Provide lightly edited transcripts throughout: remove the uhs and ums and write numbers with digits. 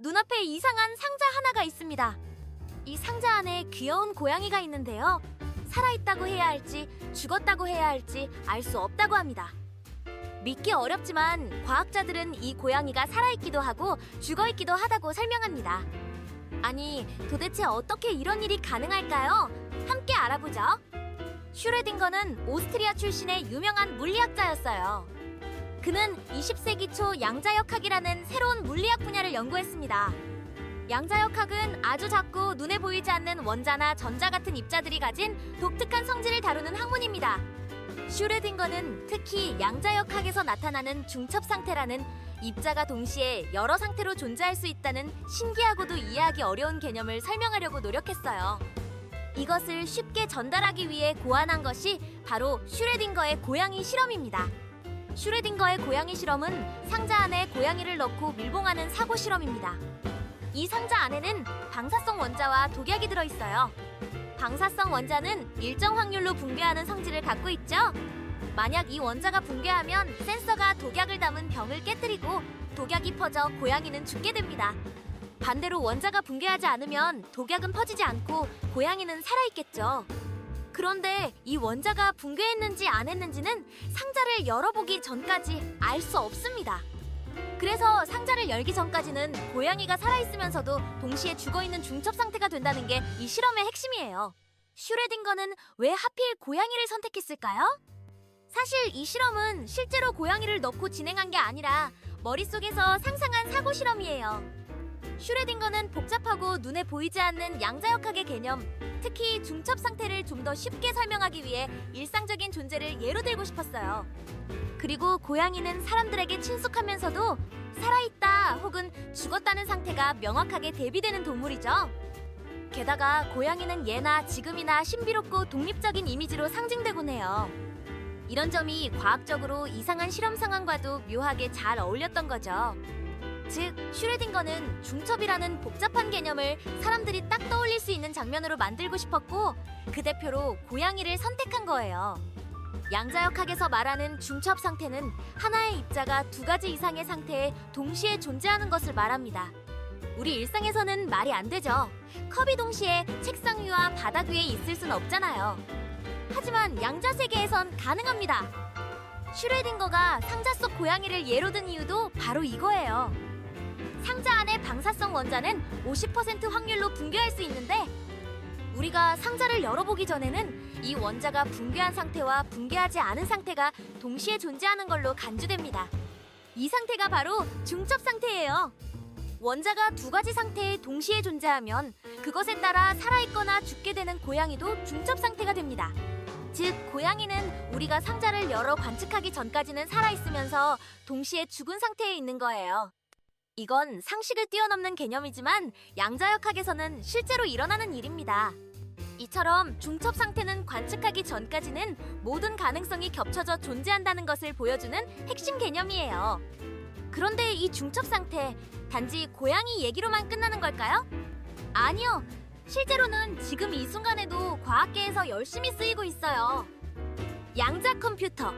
눈앞에 이상한 상자 하나가 있습니다. 이 상자 안에 귀여운 고양이가 있는데요. 살아있다고 해야 할지 죽었다고 해야 할지 알 수 없다고 합니다. 믿기 어렵지만 과학자들은 이 고양이가 살아있기도 하고 죽어있기도 하다고 설명합니다. 아니, 도대체 어떻게 이런 일이 가능할까요? 함께 알아보죠. 슈레딩거는 오스트리아 출신의 유명한 물리학자였어요. 그는 20세기 초 양자역학이라는 새로운 물리학 분야를 연구했습니다. 양자역학은 아주 작고 눈에 보이지 않는 원자나 전자 같은 입자들이 가진 독특한 성질을 다루는 학문입니다. 슈레딩거는 특히 양자역학에서 나타나는 중첩 상태라는 입자가 동시에 여러 상태로 존재할 수 있다는 신기하고도 이해하기 어려운 개념을 설명하려고 노력했어요. 이것을 쉽게 전달하기 위해 고안한 것이 바로 슈레딩거의 고양이 실험입니다. 슈레딩거의 고양이 실험은 상자 안에 고양이를 넣고 밀봉하는 사고 실험입니다. 이 상자 안에는 방사성 원자와 독약이 들어있어요. 방사성 원자는 일정 확률로 붕괴하는 성질을 갖고 있죠. 만약 이 원자가 붕괴하면 센서가 독약을 담은 병을 깨뜨리고 독약이 퍼져 고양이는 죽게 됩니다. 반대로 원자가 붕괴하지 않으면 독약은 퍼지지 않고 고양이는 살아있겠죠. 그런데 이 원자가 붕괴했는지 안 했는지는 상자를 열어보기 전까지 알 수 없습니다. 그래서 상자를 열기 전까지는 고양이가 살아있으면서도 동시에 죽어있는 중첩 상태가 된다는 게 이 실험의 핵심이에요. 슈레딩거는 왜 하필 고양이를 선택했을까요? 사실 이 실험은 실제로 고양이를 넣고 진행한 게 아니라 머릿속에서 상상한 사고 실험이에요. 슈레딩거는 복잡하고 눈에 보이지 않는 양자역학의 개념, 특히 중첩 상태를 좀 더 쉽게 설명하기 위해 일상적인 존재를 예로 들고 싶었어요. 그리고 고양이는 사람들에게 친숙하면서도 살아있다 혹은 죽었다는 상태가 명확하게 대비되는 동물이죠. 게다가 고양이는 예나 지금이나 신비롭고 독립적인 이미지로 상징되곤 해요. 이런 점이 과학적으로 이상한 실험 상황과도 묘하게 잘 어울렸던 거죠. 즉, 슈레딩거는 중첩이라는 복잡한 개념을 사람들이 딱 떠올릴 수 있는 장면으로 만들고 싶었고 그 대표로 고양이를 선택한 거예요. 양자역학에서 말하는 중첩 상태는 하나의 입자가 두 가지 이상의 상태에 동시에 존재하는 것을 말합니다. 우리 일상에서는 말이 안 되죠. 컵이 동시에 책상 위와 바닥 위에 있을 순 없잖아요. 하지만 양자 세계에선 가능합니다. 슈레딩거가 상자 속 고양이를 예로 든 이유도 바로 이거예요. 상자 안의 방사성 원자는 50% 확률로 붕괴할 수 있는데 우리가 상자를 열어보기 전에는 이 원자가 붕괴한 상태와 붕괴하지 않은 상태가 동시에 존재하는 걸로 간주됩니다. 이 상태가 바로 중첩 상태예요. 원자가 두 가지 상태에 동시에 존재하면 그것에 따라 살아있거나 죽게 되는 고양이도 중첩 상태가 됩니다. 즉, 고양이는 우리가 상자를 열어 관측하기 전까지는 살아있으면서 동시에 죽은 상태에 있는 거예요. 이건 상식을 뛰어넘는 개념이지만 양자역학에서는 실제로 일어나는 일입니다. 이처럼 중첩 상태는 관측하기 전까지는 모든 가능성이 겹쳐져 존재한다는 것을 보여주는 핵심 개념이에요. 그런데 이 중첩 상태, 단지 고양이 얘기로만 끝나는 걸까요? 아니요. 실제로는 지금 이 순간에도 과학계에서 열심히 쓰이고 있어요. 양자 컴퓨터.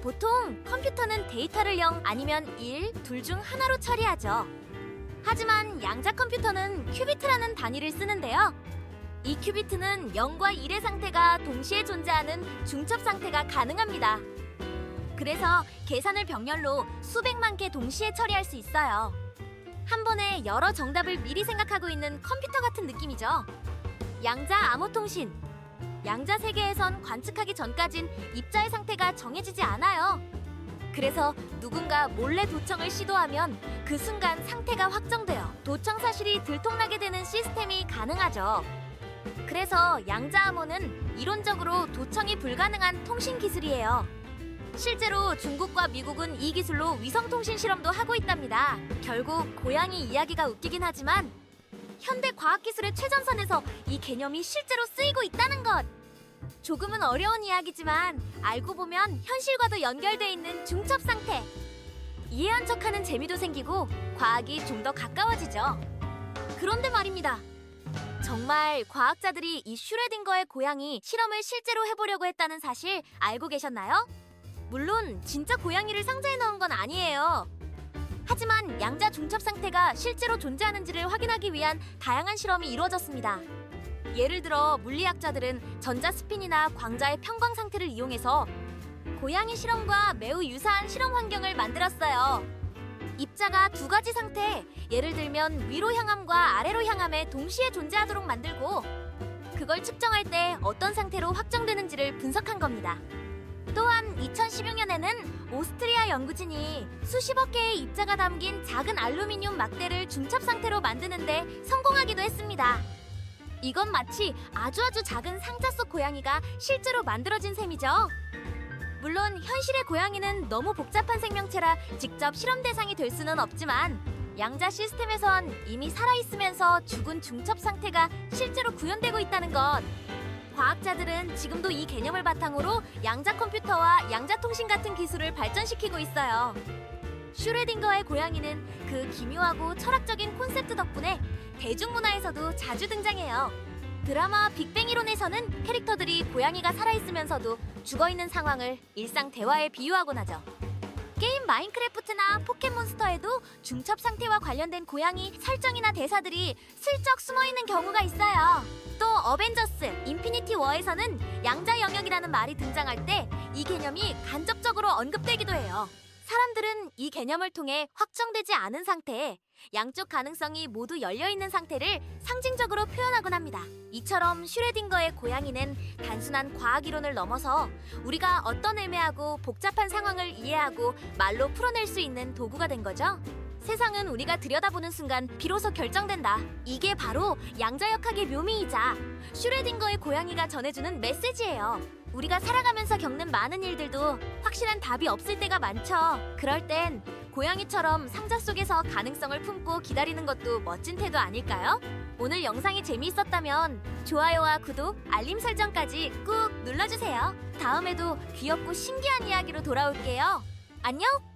보통 컴퓨터는 데이터를 0 아니면 1, 둘 중 하나로 처리하죠. 하지만 양자 컴퓨터는 큐비트라는 단위를 쓰는데요. 이 큐비트는 0과 1의 상태가 동시에 존재하는 중첩 상태가 가능합니다. 그래서 계산을 병렬로 수백만 개 동시에 처리할 수 있어요. 한 번에 여러 정답을 미리 생각하고 있는 컴퓨터 같은 느낌이죠. 양자 암호통신. 양자 세계에선 관측하기 전까진 입자의 상태가 정해지지 않아요. 그래서 누군가 몰래 도청을 시도하면 그 순간 상태가 확정되어 도청 사실이 들통나게 되는 시스템이 가능하죠. 그래서 양자 암호는 이론적으로 도청이 불가능한 통신 기술이에요. 실제로 중국과 미국은 이 기술로 위성통신 실험도 하고 있답니다. 결국 고양이 이야기가 웃기긴 하지만 현대 과학기술의 최전선에서 이 개념이 실제로 쓰이고 있다는 것! 조금은 어려운 이야기지만 알고 보면 현실과도 연결돼 있는 중첩 상태! 이해한 척하는 재미도 생기고 과학이 좀 더 가까워지죠. 그런데 말입니다. 정말 과학자들이 이 슈레딩거의 고양이 실험을 실제로 해보려고 했다는 사실 알고 계셨나요? 물론 진짜 고양이를 상자에 넣은 건 아니에요. 하지만 양자 중첩 상태가 실제로 존재하는지를 확인하기 위한 다양한 실험이 이루어졌습니다. 예를 들어 물리학자들은 전자스핀이나 광자의 평광 상태를 이용해서 고양이 실험과 매우 유사한 실험 환경을 만들었어요. 입자가 두 가지 상태, 예를 들면 위로 향함과 아래로 향함에 동시에 존재하도록 만들고 그걸 측정할 때 어떤 상태로 확정되는지를 분석한 겁니다. 또한 2016년에는 오스트리아 연구진이 수십억 개의 입자가 담긴 작은 알루미늄 막대를 중첩 상태로 만드는데 성공하기도 했습니다. 이건 마치 아주 작은 상자 속 고양이가 실제로 만들어진 셈이죠. 물론 현실의 고양이는 너무 복잡한 생명체라 직접 실험 대상이 될 수는 없지만 양자 시스템에선 이미 살아있으면서 죽은 중첩 상태가 실제로 구현되고 있다는 것. 과학자들은 지금도 이 개념을 바탕으로 양자 컴퓨터와 양자 통신 같은 기술을 발전시키고 있어요. 슈레딩거의 고양이는 그 기묘하고 철학적인 콘셉트 덕분에 대중문화에서도 자주 등장해요. 드라마 빅뱅 이론에서는 캐릭터들이 고양이가 살아있으면서도 죽어있는 상황을 일상 대화에 비유하곤 하죠. 게임 마인크래프트나 포켓몬스터에도 중첩 상태와 관련된 고양이 설정이나 대사들이 슬쩍 숨어있는 경우가 있어요. 또 어벤져스 인피니티 워에서는 양자 영역이라는 말이 등장할 때 이 개념이 간접적으로 언급되기도 해요. 사람들은 이 개념을 통해 확정되지 않은 상태에 양쪽 가능성이 모두 열려있는 상태를 상징적으로 표현하곤 합니다. 이처럼 슈레딩거의 고양이는 단순한 과학 이론을 넘어서 우리가 어떤 애매하고 복잡한 상황을 이해하고 말로 풀어낼 수 있는 도구가 된 거죠. 세상은 우리가 들여다보는 순간 비로소 결정된다. 이게 바로 양자역학의 묘미이자 슈레딩거의 고양이가 전해주는 메시지예요. 우리가 살아가면서 겪는 많은 일들도 확실한 답이 없을 때가 많죠. 그럴 땐 고양이처럼 상자 속에서 가능성을 품고 기다리는 것도 멋진 태도 아닐까요? 오늘 영상이 재미있었다면 좋아요와 구독, 알림 설정까지 꾹 눌러주세요. 다음에도 귀엽고 신기한 이야기로 돌아올게요. 안녕!